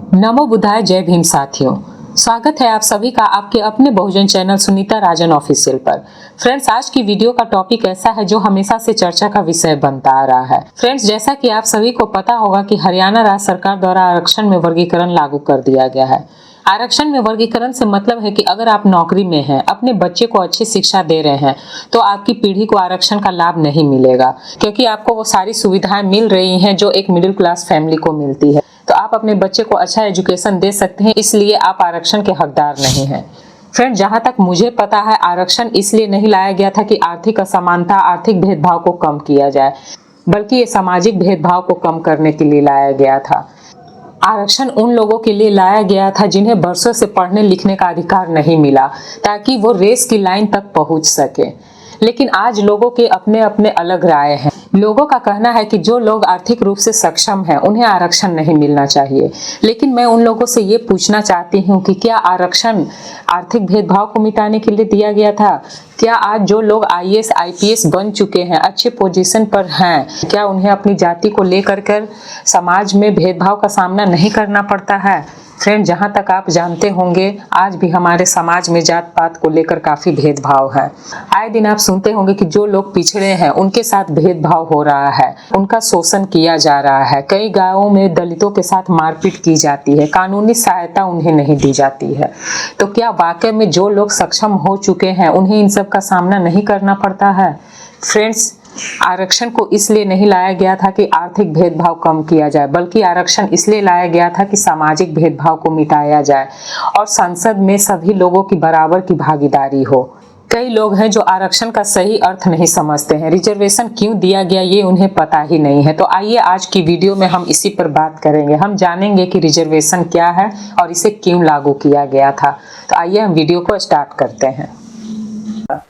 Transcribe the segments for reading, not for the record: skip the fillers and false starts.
नमो बुद्धाय। जय भीम साथियों, स्वागत है आप सभी का आपके अपने बहुजन चैनल सुनीता राजन ऑफिशियल पर। फ्रेंड्स, आज की वीडियो का टॉपिक ऐसा है जो हमेशा से चर्चा का विषय बनता आ रहा है। फ्रेंड्स, जैसा कि आप सभी को पता होगा कि हरियाणा राज्य सरकार द्वारा आरक्षण में वर्गीकरण लागू कर दिया गया है। आरक्षण में वर्गीकरण से मतलब है कि अगर आप नौकरी में हैं, अपने बच्चे को अच्छी शिक्षा दे रहे हैं, तो आपकी पीढ़ी को आरक्षण का लाभ नहीं मिलेगा, क्योंकि आपको वो सारी सुविधाएं मिल रही हैं जो एक मिडिल क्लास फैमिली को मिलती है। तो आप अपने बच्चे को अच्छा एजुकेशन दे सकते हैं, इसलिए आप आरक्षण के हकदार नहीं हैं। फ्रेंड, जहां तक मुझे पता है, आरक्षण इसलिए नहीं लाया गया था कि आर्थिक असमानता, आर्थिक भेदभाव को कम किया जाए, बल्कि ये सामाजिक भेदभाव को कम करने के लिए लाया गया था। आरक्षण उन लोगों के लिए लाया गया था जिन्हें बरसों से पढ़ने लिखने का अधिकार नहीं मिला, ताकि वो रेस की लाइन तक पहुंच सके। लेकिन आज लोगों के अपने अपने अलग राय हैं। लोगों का कहना है कि जो लोग आर्थिक रूप से सक्षम हैं, उन्हें आरक्षण नहीं मिलना चाहिए। लेकिन मैं उन लोगों से ये पूछना चाहती हूँ कि क्या आरक्षण आर्थिक भेदभाव को मिटाने के लिए दिया गया था? क्या आज जो लोग आईएएस आईपीएस बन चुके हैं, अच्छे पोजीशन पर हैं, क्या उन्हें अपनी जाति को लेकर कर समाज में भेदभाव का सामना नहीं करना पड़ता है? फ्रेंड, जहाँ तक आप जानते होंगे, आज भी हमारे समाज में जात पात को लेकर काफी भेदभाव है। आए दिन आप सुनते होंगे कि जो लोग पिछड़े हैं उनके साथ भेदभाव हो रहा है, उनका शोषण किया जा रहा है। कई गांवों में दलितों के साथ मारपीट की जाती है, कानूनी सहायता उन्हें नहीं दी जाती है। तो क्या वाकई में जो लोग सक्षम हो चुके हैं उन्हें इन सब का सामना नहीं करना पड़ता है? फ्रेंड्स, आरक्षण को इसलिए नहीं लाया गया था कि आर्थिक भेदभाव कम किया जाए, बल्कि आरक्षण इसलिए लाया गया था कि सामाजिक भेदभाव को मिटाया जाए और संसद में सभी लोगों की बराबर की भागीदारी हो। कई लोग हैं जो आरक्षण का सही अर्थ नहीं समझते हैं। रिजर्वेशन क्यों दिया गया ये उन्हें पता ही नहीं है। तो आइए आज की वीडियो में हम इसी पर बात करेंगे। हम जानेंगे कि रिजर्वेशन क्या है और इसे क्यों लागू किया गया था। तो आइए हम वीडियो को स्टार्ट करते हैं।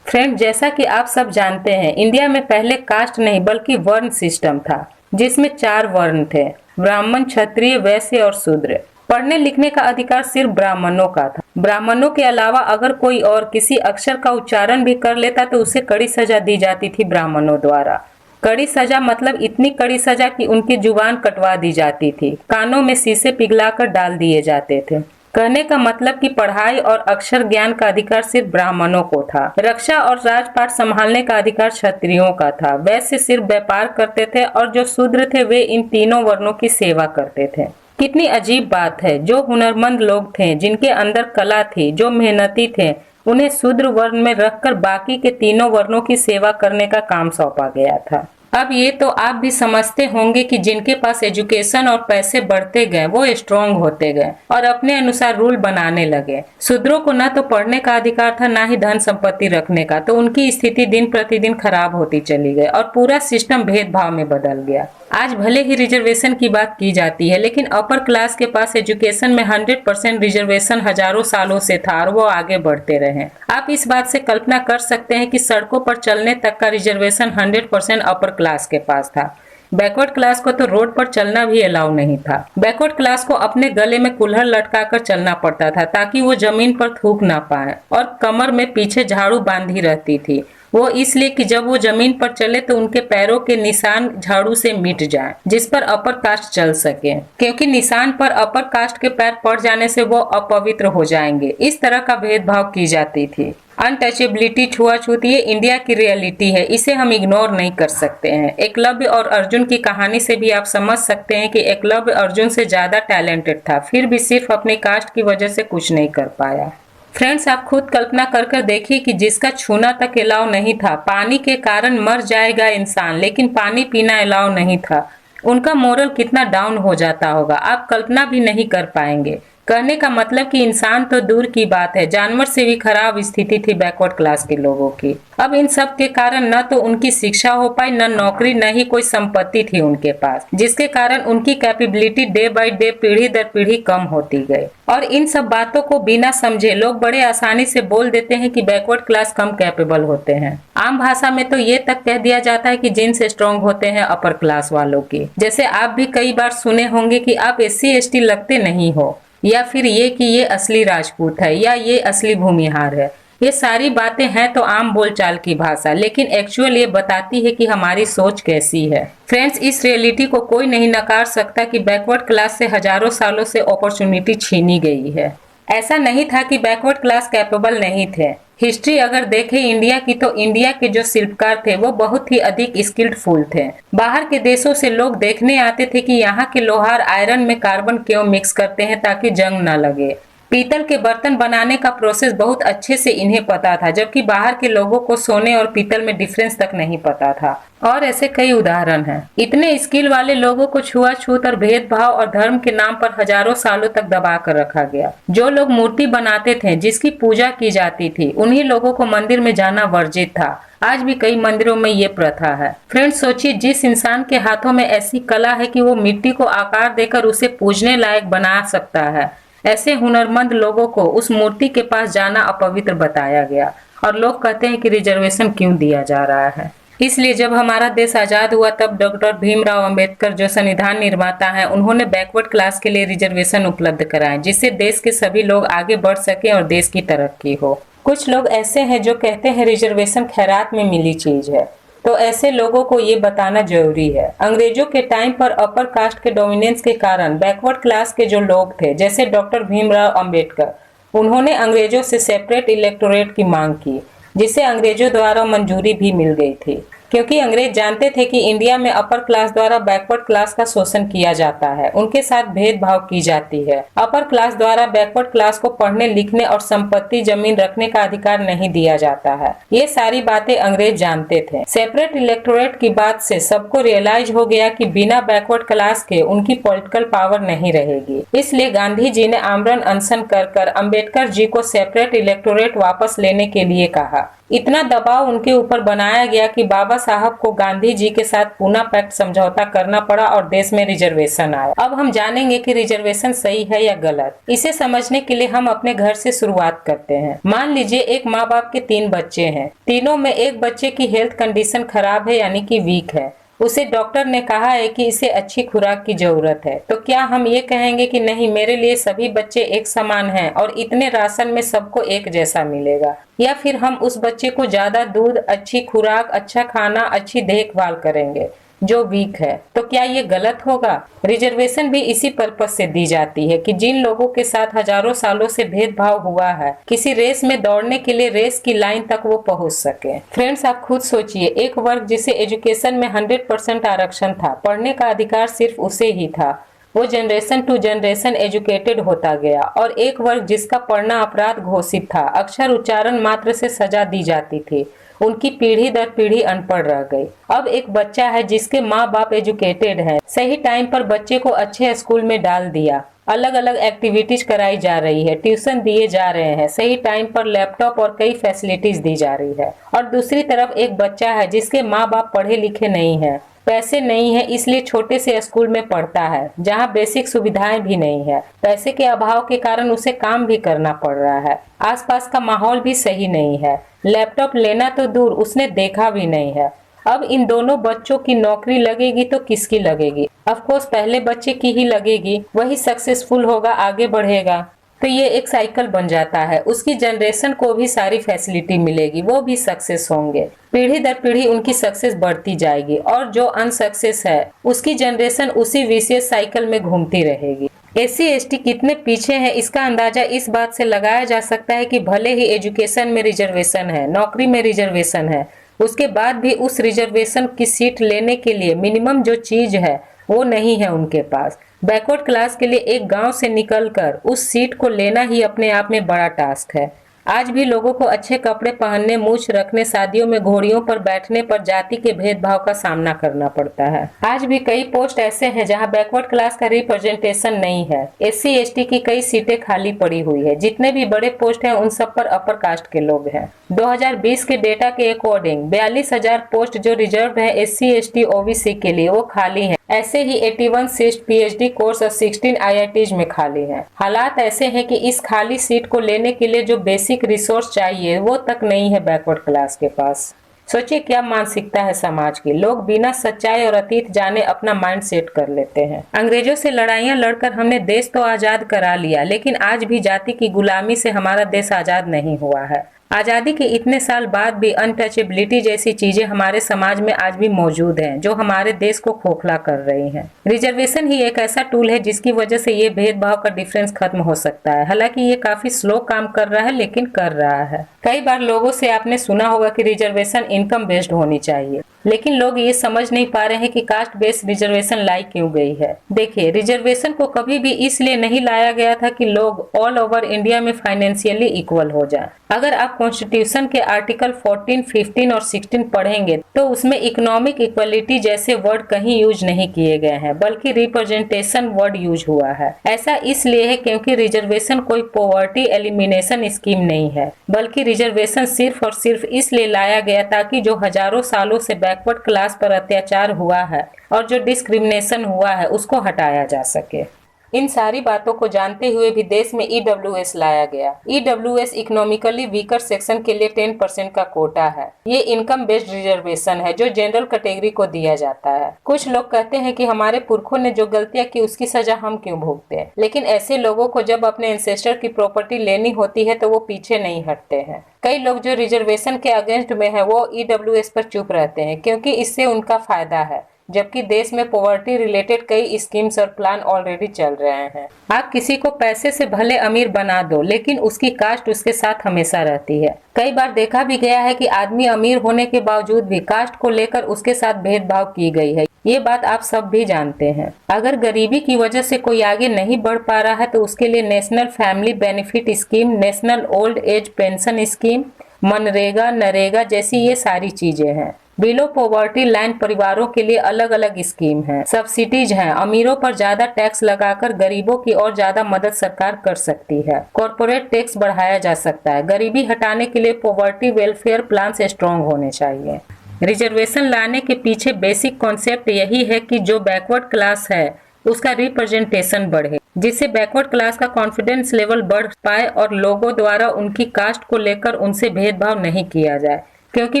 फ्रेंड, जैसा कि आप सब जानते हैं, इंडिया में पहले कास्ट नहीं बल्कि वर्ण सिस्टम था, जिसमें 4 वर्ण थे: ब्राह्मण, क्षत्रिय, वैश्य और शूद्र। पढ़ने लिखने का अधिकार सिर्फ ब्राह्मणों का था। ब्राह्मणों के अलावा अगर कोई और किसी अक्षर का उच्चारण भी कर लेता तो उसे कड़ी सजा दी जाती थी ब्राह्मणों द्वारा। कड़ी सजा मतलब इतनी कड़ी सजा कि उनकी जुबान कटवा दी जाती थी, कानों में शीशे पिघलाकर डाल दिए जाते थे। कहने का मतलब कि पढ़ाई और अक्षर ज्ञान का अधिकार सिर्फ ब्राह्मणों को था। रक्षा और राजपाट संभालने का अधिकार क्षत्रियों का था। वैश्य सिर्फ व्यापार करते थे और जो शूद्र थे वे इन तीनों वर्णों की सेवा करते थे। कितनी अजीब बात है। जो हुनरमंद लोग थे, जिनके अंदर कला थी, जो मेहनती थे, उन्हें शूद्र वर्ण में रखकर बाकी के तीनों वर्णों की सेवा करने का काम सौंपा गया था। अब ये तो आप भी समझते होंगे कि जिनके पास एजुकेशन और पैसे बढ़ते गए वो स्ट्रांग होते गए और अपने अनुसार रूल बनाने लगे। शूद्रों को ना तो पढ़ने का अधिकार था, ना ही धन संपत्ति रखने का, तो उनकी स्थिति दिन प्रतिदिन खराब होती चली गई और पूरा सिस्टम भेदभाव में बदल गया। आज भले ही रिजर्वेशन की बात की जाती है, लेकिन अपर क्लास के पास एजुकेशन में 100% रिजर्वेशन हजारों सालों से था और वो आगे बढ़ते रहे। आप इस बात से कल्पना कर सकते हैं कि सड़कों पर चलने तक का रिजर्वेशन 100% अपर क्लास के पास था। बैकवर्ड क्लास को तो रोड पर चलना भी अलाउ नहीं था। बैकवर्ड क्लास को अपने गले में कुल्हड़ लटकाकर चलना पड़ता था ताकि वो जमीन पर थूक ना पाए, और कमर में पीछे झाड़ू बांधी रहती थी। वो इसलिए कि जब वो जमीन पर चले तो उनके पैरों के निशान झाड़ू से मिट जाएं, जिस पर अपर कास्ट चल सके, क्योंकि निशान पर अपर कास्ट के पैर पड़ जाने से वो अपवित्र हो जाएंगे। इस तरह का भेदभाव की जाती थी। अनटचेबिलिटी, छुआछूत, ये इंडिया की रियलिटी है, इसे हम इग्नोर नहीं कर सकते हैं। एकलव्य और अर्जुन की कहानी से भी आप समझ सकते हैं कि एकलव्य अर्जुन से ज्यादा टैलेंटेड था, फिर भी सिर्फ अपनी कास्ट की वजह से कुछ नहीं कर पाया। फ्रेंड्स, आप खुद कल्पना कर देखिए कि जिसका छूना तक अलाउ नहीं था, पानी के कारण मर जाएगा इंसान, लेकिन पानी पीना अलाउ नहीं था, उनका मोरल कितना डाउन हो जाता होगा, आप कल्पना भी नहीं कर पाएंगे। कहने का मतलब कि इंसान तो दूर की बात है, जानवर से भी खराब स्थिति थी बैकवर्ड क्लास के लोगों की। अब इन सब के कारण न तो उनकी शिक्षा हो पाई, न नौकरी, न ही कोई संपत्ति थी उनके पास, जिसके कारण उनकी कैपेबिलिटी डे बाय डे, पीढ़ी दर पीढ़ी कम होती गई। और इन सब बातों को बिना समझे लोग बड़े आसानी से बोल देते हैं कि बैकवर्ड क्लास कम कैपेबल होते हैं। आम भाषा में तो ये तक कह दिया जाता है कि जीन्स स्ट्रांग होते हैं अपर क्लास वालों की। जैसे आप भी कई बार सुने होंगे कि आप SC ST लगते नहीं हो, या फिर ये कि ये असली राजपूत है, या ये असली भूमिहार है, ये सारी बातें हैं तो आम बोलचाल की भाषा, लेकिन एक्चुअल ये बताती है कि हमारी सोच कैसी है। फ्रेंड्स, इस रियलिटी को कोई नहीं नकार सकता कि बैकवर्ड क्लास से हजारों सालों से अपॉर्चुनिटी छीनी गई है। ऐसा नहीं था कि बैकवर्ड क्लास कैपेबल नहीं थे। हिस्ट्री अगर देखें इंडिया की, तो इंडिया के जो शिल्पकार थे वो बहुत ही अधिक स्किल्डफुल थे। बाहर के देशों से लोग देखने आते थे कि यहाँ के लोहार आयरन में कार्बन क्यों मिक्स करते हैं ताकि जंग न लगे। पीतल के बर्तन बनाने का प्रोसेस बहुत अच्छे से इन्हें पता था, जबकि बाहर के लोगों को सोने और पीतल में डिफरेंस तक नहीं पता था। और ऐसे कई उदाहरण हैं। इतने स्किल वाले लोगों को छुआछूत और भेदभाव और धर्म के नाम पर हजारों सालों तक दबा कर रखा गया। जो लोग मूर्ति बनाते थे, जिसकी पूजा की जाती थी, उन्हीं लोगों को मंदिर में जाना वर्जित था। आज भी कई मंदिरों में ये प्रथा है। फ्रेंड्स, सोचिए, जिस इंसान के हाथों में ऐसी कला है कि वो मिट्टी को आकार देकर उसे पूजने लायक बना सकता है, ऐसे हुनरमंद लोगों को उस मूर्ति के पास जाना अपवित्र बताया गया। और लोग कहते हैं कि रिजर्वेशन क्यों दिया जा रहा है। इसलिए जब हमारा देश आजाद हुआ तब डॉक्टर भीमराव अंबेडकर जो संविधान निर्माता हैं, उन्होंने बैकवर्ड क्लास के लिए रिजर्वेशन उपलब्ध कराए, जिससे देश के सभी लोग आगे बढ़ सके और देश की तरक्की हो। कुछ लोग ऐसे हैं जो कहते हैं रिजर्वेशन खैरात में मिली चीज है, तो ऐसे लोगों को ये बताना जरूरी है। अंग्रेजों के टाइम पर अपर कास्ट के डोमिनेंस के कारण बैकवर्ड क्लास के जो लोग थे, जैसे डॉक्टर भीमराव अंबेडकर, उन्होंने अंग्रेजों से सेपरेट इलेक्टोरेट की मांग की, जिसे अंग्रेजों द्वारा मंजूरी भी मिल गई थी, क्योंकि अंग्रेज जानते थे कि इंडिया में अपर क्लास द्वारा बैकवर्ड क्लास का शोषण किया जाता है, उनके साथ भेदभाव की जाती है। अपर क्लास द्वारा बैकवर्ड क्लास को पढ़ने लिखने और संपत्ति जमीन रखने का अधिकार नहीं दिया जाता है। ये सारी बातें अंग्रेज जानते थे। सेपरेट इलेक्टोरेट की बात से सबको रियलाइज हो गया कि बिना बैकवर्ड क्लास के उनकी पॉलिटिकल पावर नहीं रहेगी। इसलिए गांधी जी ने आमरण अनशन कर अम्बेडकर जी को सेपरेट इलेक्टोरेट वापस लेने के लिए कहा। इतना दबाव उनके ऊपर बनाया गया कि बाबा साहब को गांधी जी के साथ पूना पैक्ट समझौता करना पड़ा और देश में रिजर्वेशन आया। अब हम जानेंगे कि रिजर्वेशन सही है या गलत। इसे समझने के लिए हम अपने घर से शुरुआत करते हैं। मान लीजिए एक माँ बाप के 3 बच्चे हैं। तीनों में एक बच्चे की हेल्थ कंडीशन खराब है, यानी कि वीक है। उसे डॉक्टर ने कहा है कि इसे अच्छी खुराक की जरूरत है, तो क्या हम ये कहेंगे कि नहीं, मेरे लिए सभी बच्चे एक समान हैं और इतने राशन में सबको एक जैसा मिलेगा? या फिर हम उस बच्चे को ज्यादा दूध, अच्छी खुराक, अच्छा खाना, अच्छी देखभाल करेंगे जो वीक है? तो क्या ये गलत होगा? रिजर्वेशन भी इसी पर्पज से दी जाती है कि जिन लोगों के साथ हजारों सालों से भेदभाव हुआ है, किसी रेस में दौड़ने के लिए रेस की लाइन तक वो पहुंच सके। फ्रेंड्स, आप खुद सोचिए, एक वर्ग जिसे एजुकेशन में 100% आरक्षण था, पढ़ने का अधिकार सिर्फ उसे ही था, वो जनरेशन टू जनरेशन एजुकेटेड होता गया, और एक वर्ग जिसका पढ़ना अपराध घोषित था, अक्षर उच्चारण मात्र से सजा दी जाती थी, उनकी पीढ़ी दर पीढ़ी अनपढ़ रह गई। अब एक बच्चा है जिसके माँ बाप एजुकेटेड हैं, सही टाइम पर बच्चे को अच्छे स्कूल में डाल दिया, अलग अलग एक्टिविटीज कराई जा रही है, ट्यूशन दिए जा रहे हैं, सही टाइम पर लैपटॉप और कई फैसिलिटीज दी जा रही है। और दूसरी तरफ एक बच्चा है जिसके माँ बाप पढ़े लिखे नहीं है, पैसे नहीं है, इसलिए छोटे से स्कूल में पढ़ता है जहां बेसिक सुविधाएं भी नहीं है। पैसे के अभाव के कारण उसे काम भी करना पड़ रहा है, आसपास का माहौल भी सही नहीं है, लैपटॉप लेना तो दूर, उसने देखा भी नहीं है। अब इन दोनों बच्चों की नौकरी लगेगी तो किसकी लगेगी? ऑफ कोर्स पहले बच्चे की ही लगेगी, वही सक्सेसफुल होगा, आगे बढ़ेगा। तो ये एक साइकिल बन जाता है, उसकी जनरेशन को भी सारी फैसिलिटी मिलेगी, वो भी सक्सेस होंगे, पीढ़ी दर पीढ़ी उनकी सक्सेस बढ़ती जाएगी, और जो अनसक्सेस है उसकी जनरेशन उसी विशेष साइकिल में घूमती रहेगी। SC/ST कितने पीछे हैं इसका अंदाजा इस बात से लगाया जा सकता है कि भले ही एजुकेशन में रिजर्वेशन है, नौकरी में रिजर्वेशन है, उसके बाद भी उस रिजर्वेशन की सीट लेने के लिए मिनिमम जो चीज है वो नहीं है उनके पास। बैकवर्ड क्लास के लिए एक गांव से निकलकर उस सीट को लेना ही अपने आप में बड़ा टास्क है। आज भी लोगों को अच्छे कपड़े पहनने, मूछ रखने, शादियों में घोड़ियों पर बैठने पर जाति के भेदभाव का सामना करना पड़ता है। आज भी कई पोस्ट ऐसे हैं जहां बैकवर्ड क्लास का रिप्रेजेंटेशन नहीं है। SC/ST की कई सीटें खाली पड़ी हुई है, जितने भी बड़े पोस्ट हैं उन सब पर अपर कास्ट के लोग हैं। 2020 के डेटा के अकॉर्डिंग 42,000 पोस्ट जो रिजर्व है SC/ST OBC के लिए वो खाली है। ऐसे ही 81 सीट PhD कोर्स और 16 IITs में खाली हैं। हालात ऐसे हैं कि इस खाली सीट को लेने के लिए जो बेसिक रिसोर्स चाहिए वो तक नहीं है बैकवर्ड क्लास के पास। सोचिए क्या मानसिकता है समाज की। लोग बिना सच्चाई और अतीत जाने अपना माइंड सेट कर लेते हैं। अंग्रेजों से लड़ाइयां लड़कर हमने देश तो आजाद करा लिया, लेकिन आज भी जाति की गुलामी से हमारा देश आजाद नहीं हुआ है। आजादी के इतने साल बाद भी अनटचेबिलिटी जैसी चीजें हमारे समाज में आज भी मौजूद हैं, जो हमारे देश को खोखला कर रही हैं। रिजर्वेशन ही एक ऐसा टूल है जिसकी वजह से ये भेदभाव का डिफरेंस खत्म हो सकता है। हालांकि ये काफी स्लो काम कर रहा है, लेकिन कर रहा है। कई बार लोगों से आपने सुना होगा कि रिजर्वेशन इनकम बेस्ड होनी चाहिए, लेकिन लोग ये समझ नहीं पा रहे हैं कि कास्ट बेस्ड रिजर्वेशन लाई क्यों गई है। देखिए, रिजर्वेशन को कभी भी इसलिए नहीं लाया गया था कि लोग ऑल ओवर इंडिया में फाइनेंशियली इक्वल हो जाएं। अगर आप कॉन्स्टिट्यूशन के आर्टिकल 14, 15 और 16 पढ़ेंगे तो उसमें इकोनॉमिक इक्वलिटी जैसे वर्ड कहीं यूज नहीं किए गए हैं, बल्कि रिप्रेजेंटेशन वर्ड यूज हुआ है। ऐसा इसलिए है क्योंकि रिजर्वेशन कोई पॉवर्टी एलिमिनेशन स्कीम नहीं है, बल्कि रिजर्वेशन सिर्फ और सिर्फ इसलिए लाया गया ताकि जो हजारों सालों से बैकवर्ड क्लास पर अत्याचार हुआ है और जो डिस्क्रिमिनेशन हुआ है उसको हटाया जा सके। इन सारी बातों को जानते हुए भी देश में ईडब्ल्यूएस लाया गया। ईडब्ल्यूएस इकोनॉमिकली वीकर सेक्शन के लिए 10% का कोटा है। ये इनकम बेस्ड रिजर्वेशन है जो जनरल कैटेगरी को दिया जाता है। कुछ लोग कहते हैं कि हमारे पुरखों ने जो गलतियां की उसकी सजा हम क्यों भोगते हैं, लेकिन ऐसे लोगों को जब अपने एंसेस्टर की प्रॉपर्टी लेनी होती है तो वो पीछे नहीं हटते हैं। कई लोग जो रिजर्वेशन के अगेंस्ट में है वो ईडब्ल्यूएस पर चुप रहते हैं क्योंकि इससे उनका फायदा है, जबकि देश में पॉवर्टी रिलेटेड कई स्कीम्स और प्लान ऑलरेडी चल रहे हैं। आप किसी को पैसे से भले अमीर बना दो, लेकिन उसकी कास्ट उसके साथ हमेशा रहती है। कई बार देखा भी गया है कि आदमी अमीर होने के बावजूद भी कास्ट को लेकर उसके साथ भेदभाव की गई है। ये बात आप सब भी जानते हैं। अगर गरीबी की वजह से कोई आगे नहीं बढ़ पा रहा है तो उसके लिए national family benefit scheme, national old age pension scheme, MNREGA, NREGA जैसी ये सारी चीजें हैं। बिलो पॉवर्टी लाइन परिवारों के लिए अलग अलग स्कीम है, सब्सिडीज हैं। अमीरों पर ज्यादा टैक्स लगाकर गरीबों की और ज्यादा मदद सरकार कर सकती है। कॉर्पोरेट टैक्स बढ़ाया जा सकता है। गरीबी हटाने के लिए पॉवर्टी वेलफेयर प्लान स्ट्रॉन्ग होने चाहिए। रिजर्वेशन लाने के पीछे बेसिक कॉन्सेप्ट यही है कि जो बैकवर्ड क्लास है उसका रिप्रेजेंटेशन बढ़े, जिससे बैकवर्ड क्लास का कॉन्फिडेंस लेवल बढ़ पाए और लोगों द्वारा उनकी कास्ट को लेकर उनसे भेदभाव नहीं किया जाए। क्योंकि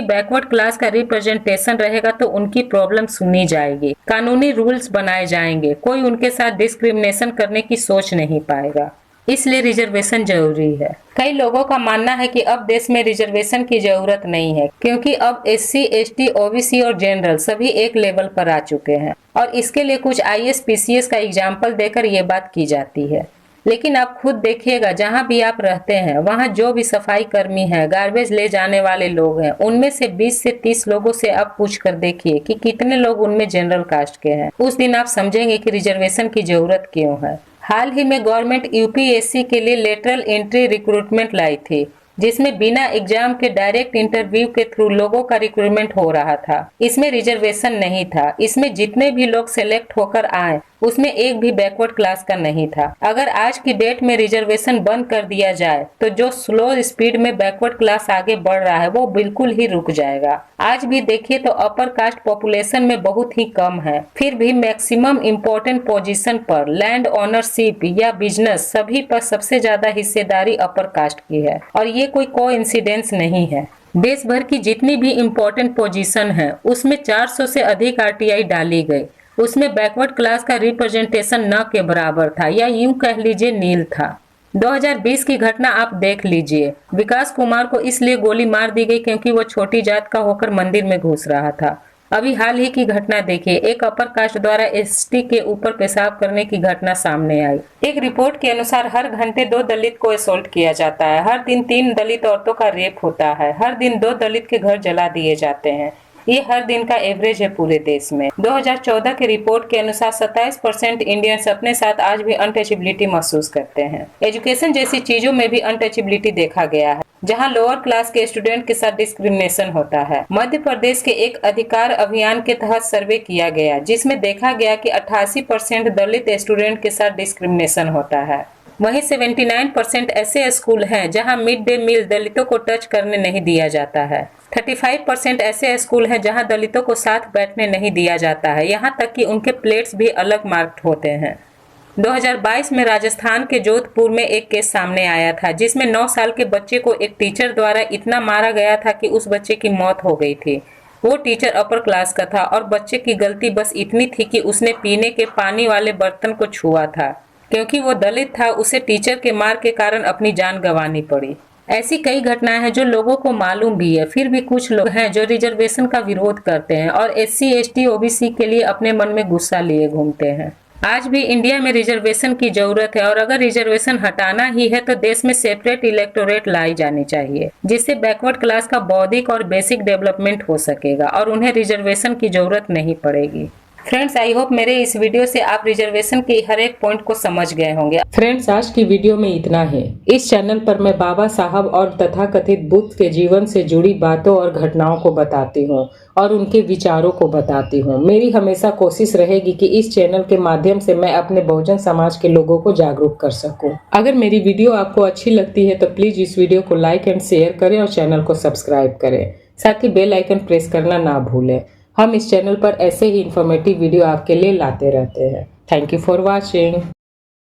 बैकवर्ड क्लास का रिप्रेजेंटेशन रहेगा तो उनकी प्रॉब्लम सुनी जाएगी, कानूनी रूल्स बनाए जाएंगे, कोई उनके साथ डिस्क्रिमिनेशन करने की सोच नहीं पाएगा। इसलिए रिजर्वेशन जरूरी है। कई लोगों का मानना है कि अब देश में रिजर्वेशन की जरूरत नहीं है क्योंकि अब एससी, एसटी, ओबीसी और जनरल सभी एक लेवल पर आ चुके हैं और इसके लिए कुछ आईएएस, पीसीएस का एग्जाम्पल देकर ये बात की जाती है। लेकिन आप खुद देखिएगा, जहाँ भी आप रहते हैं वहाँ जो भी सफाई कर्मी है, गार्बेज ले जाने वाले लोग हैं, उनमें से 20 से 30 लोगों से आप पूछ कर देखिए कि कितने लोग उनमें जनरल कास्ट के हैं। उस दिन आप समझेंगे कि रिजर्वेशन की जरूरत क्यों है। हाल ही में गवर्नमेंट यूपीएससी के लिए लेटरल एंट्री रिक्रूटमेंट लाई थी, जिसमें बिना एग्जाम के डायरेक्ट इंटरव्यू के थ्रू लोगों का रिक्रूटमेंट हो रहा था। इसमें रिजर्वेशन नहीं था। इसमें जितने भी लोग सेलेक्ट होकर आए उसमें एक भी बैकवर्ड क्लास का नहीं था। अगर आज की डेट में रिजर्वेशन बंद कर दिया जाए तो जो स्लो स्पीड में बैकवर्ड क्लास आगे बढ़ रहा है वो बिल्कुल ही रुक जाएगा। आज भी देखिए तो अपर कास्ट पॉपुलेशन में बहुत ही कम है, फिर भी मैक्सिमम इम्पोर्टेंट पोजीशन पर, लैंड ओनरशिप या बिजनेस, सभी पर सबसे ज्यादा हिस्सेदारी अपर कास्ट की है और ये कोई कोइंसिडेंस नहीं है। देश भर की जितनी भी इम्पोर्टेंट पोजीशन है उसमें 400 से अधिक आरटीआई डाली गई। उसमें बैकवर्ड क्लास का रिप्रेजेंटेशन न के बराबर था, या यूं कह लीजिए नील था। 2020 की घटना आप देख लीजिए। विकास कुमार को इसलिए गोली मार दी गई क्योंकि वो छोटी जात का होकर मंदिर में घुस रहा था। अभी हाल ही की घटना देखिए, एक अपर कास्ट द्वारा एसटी के ऊपर पेशाब करने की घटना सामने आई। एक रिपोर्ट के अनुसार हर घंटे 2 दलित को असॉल्ट किया जाता है, हर दिन 3 दलित औरतों का रेप होता है, हर दिन 2 दलित के घर जला दिए जाते हैं। ये हर दिन का एवरेज है पूरे देश में। 2014 की रिपोर्ट के अनुसार 27% इंडियंस अपने साथ आज भी अनटचेबिलिटी महसूस करते हैं। एजुकेशन जैसी चीजों में भी अनटचेबिलिटी देखा गया है, जहां लोअर क्लास के स्टूडेंट के साथ डिस्क्रिमिनेशन होता है। मध्य प्रदेश के एक अधिकार अभियान के तहत सर्वे किया गया जिसमें देखा गया कि 88% दलित स्टूडेंट के साथ डिस्क्रिमिनेशन होता है। वहीं 79% ऐसे स्कूल हैं जहां मिड डे मील दलितों को टच करने नहीं दिया जाता है। 35% ऐसे स्कूल हैं जहां दलितों को साथ बैठने नहीं दिया जाता है, यहां तक कि उनके प्लेट्स भी अलग मार्क्ड होते हैं। 2022 में राजस्थान के जोधपुर में एक केस सामने आया था जिसमें 9 साल के बच्चे को एक टीचर द्वारा इतना मारा गया था कि उस बच्चे की मौत हो गई थी। वो टीचर अपर क्लास का था और बच्चे की गलती बस इतनी थी कि उसने पीने के पानी वाले बर्तन को छुआ था। क्योंकि वो दलित था, उसे टीचर के मार के कारण अपनी जान गंवानी पड़ी। ऐसी कई घटनाएं हैं जो लोगों को मालूम भी है, फिर भी कुछ लोग हैं जो रिजर्वेशन का विरोध करते हैं और SC ST OBC के लिए अपने मन में गुस्सा लिए घूमते हैं। आज भी इंडिया में रिजर्वेशन की जरूरत है और अगर रिजर्वेशन हटाना ही है तो देश में सेपरेट इलेक्टोरेट लाई जानी चाहिए, जिससे बैकवर्ड क्लास का बौद्धिक और बेसिक डेवलपमेंट हो सकेगा और उन्हें रिजर्वेशन की जरूरत नहीं पड़ेगी। फ्रेंड्स, आई होप मेरे इस वीडियो से आप रिजर्वेशन के हर एक पॉइंट को समझ गए होंगे। फ्रेंड्स, आज की वीडियो में इतना है। इस चैनल पर मैं बाबा साहब और तथाकथित बुद्ध के जीवन से जुड़ी बातों और घटनाओं को बताती हूँ और उनके विचारों को बताती हूँ। मेरी हमेशा कोशिश रहेगी कि इस चैनल के माध्यम से मैं अपने बहुजन समाज के लोगों को जागरूक कर सकूँ। अगर मेरी वीडियो आपको अच्छी लगती है तो प्लीज इस वीडियो को लाइक एंड शेयर करें और चैनल को सब्सक्राइब करें। साथ ही बेल आइकन प्रेस करना ना भूलें। हम इस चैनल पर ऐसे ही इंफॉर्मेटिव वीडियो आपके लिए लाते रहते हैं। Thank you for watching.